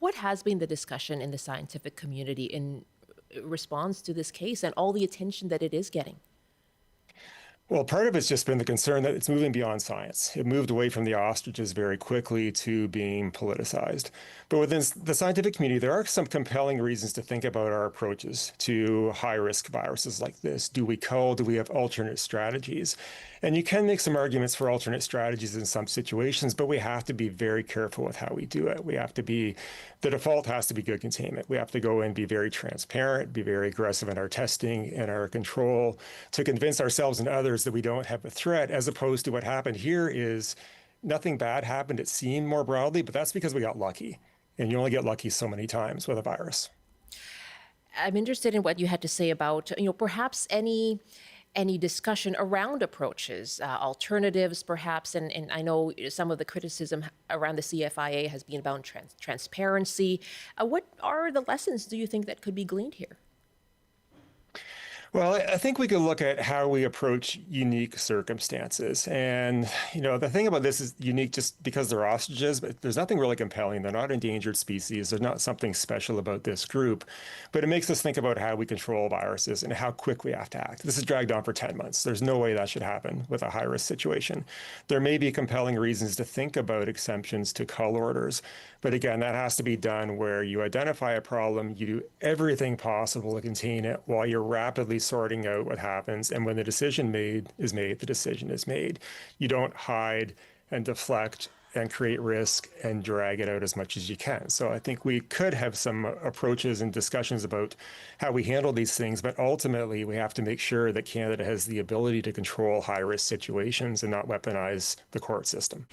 What has been the discussion in the scientific community in response to this case and all the attention that it is getting? Well, part of it's just been the concern that it's moving beyond science. It moved away from the ostriches very quickly to being politicized. But within the scientific community, there are some compelling reasons to think about our approaches to high-risk viruses like this. Do we cull? Do we have alternate strategies? And you can make some arguments for alternate strategies in some situations, but we have to be very careful with how we do it. The default has to be good containment. We have to go in, be very transparent, be very aggressive in our testing and our control to convince ourselves and others that we don't have a threat, as opposed to what happened here is nothing bad happened, it seemed more broadly, but that's because we got lucky. And you only get lucky so many times with a virus. I'm interested in what you had to say about, perhaps any discussion around approaches, alternatives, perhaps. And I know some of the criticism around the CFIA has been about transparency. What are the lessons, do you think, that could be gleaned here? Well, I think we could look at how we approach unique circumstances. And, the thing about this is unique just because they're ostriches, but there's nothing really compelling. They're not endangered species. There's not something special about this group. But it makes us think about how we control viruses and how quick we have to act. This has dragged on for 10 months. There's no way that should happen with a high-risk situation. There may be compelling reasons to think about exemptions to cull orders. But again, that has to be done where you identify a problem, you do everything possible to contain it while you're rapidly sorting out what happens. And when the decision is made, the decision is made. You don't hide and deflect and create risk and drag it out as much as you can. So I think we could have some approaches and discussions about how we handle these things, but ultimately we have to make sure that Canada has the ability to control high-risk situations and not weaponize the court system.